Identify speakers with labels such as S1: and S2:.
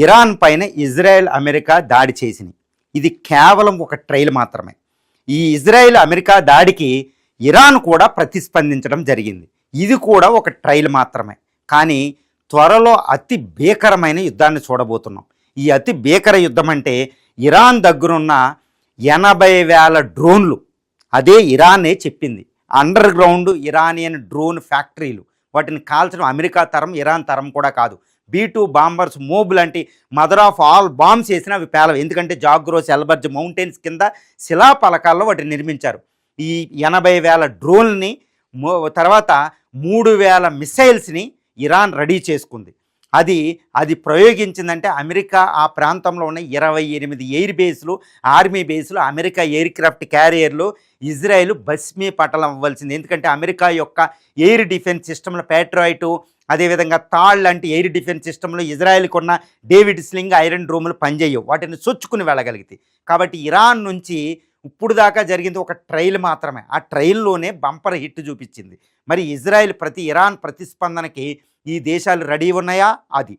S1: Iran పైన Israel America దాడి చేసినాయి. ఇది కేవలం ఒక ట్రైల్ మాత్రమే. ఈ ఇజ్రాయెల్ అమెరికా దాడికి ఇరాన్ కూడా ప్రతిస్పందించడం జరిగింది. ఇది కూడా ఒక ట్రైల్ మాత్రమే. కానీ త్వరలో అతి భీకరమైన యుద్ధాన్ని చూడబోతున్నాం. ఈ అతి భీకర యుద్ధం అంటే ఇరాన్ దగ్గరున్న 80,000 డ్రోన్లు. అదే ఇరానే చెప్పింది. అండర్ గ్రౌండ్ ఇరానియన్ డ్రోన్ ఫ్యాక్టరీలు, వాటిని కాల్చడం అమెరికా తరం, ఇరాన్ తరం కూడా కాదు. B2 బాంబర్స్, మోబ్ లాంటి మదర్ ఆఫ్ ఆల్ బాంబ్స్ వేసినా అవి పేలవు. ఎందుకంటే జాగ్రోస్, ఎల్బర్జ్ మౌంటైన్స్ కింద శిలాఫలకాల్లో వాటిని నిర్మించారు. ఈ 80,000 డ్రోన్ని తర్వాత 3,000 మిసైల్స్ని ఇరాన్ రెడీ చేసుకుంది. అది ప్రయోగించిందంటే అమెరికా ఆ ప్రాంతంలో ఉన్న 28 ఎయిర్ బేస్లు, ఆర్మీ బేస్లు, అమెరికా ఎయిర్ క్రాఫ్ట్ క్యారియర్లు ఇజ్రాయెల్ భస్మీపటలం అవ్వాల్సింది. ఎందుకంటే అమెరికా యొక్క ఎయిర్ డిఫెన్స్ సిస్టంలో ప్యాట్రాయిట్, అదేవిధంగా థాడ్ లాంటి ఎయిర్ డిఫెన్స్ సిస్టంలో ఇజ్రాయెల్కి ఉన్న డేవిడ్ స్లింగ్, ఐరన్ డ్రోములు పనిచేయవు. వాటిని చొచ్చుకుని వెళ్ళగలిగితే. కాబట్టి ఇరాన్ నుంచి ఇప్పుడు దాకా జరిగింది ఒక ట్రైల్ మాత్రమే. ఆ ట్రైల్లోనే బంపర్ హిట్ చూపించింది. మరి ఇజ్రాయెల్ ఇరాన్ ప్రతిస్పందనకి ఈ దేశాలు రెడీ ఉన్నాయా? అది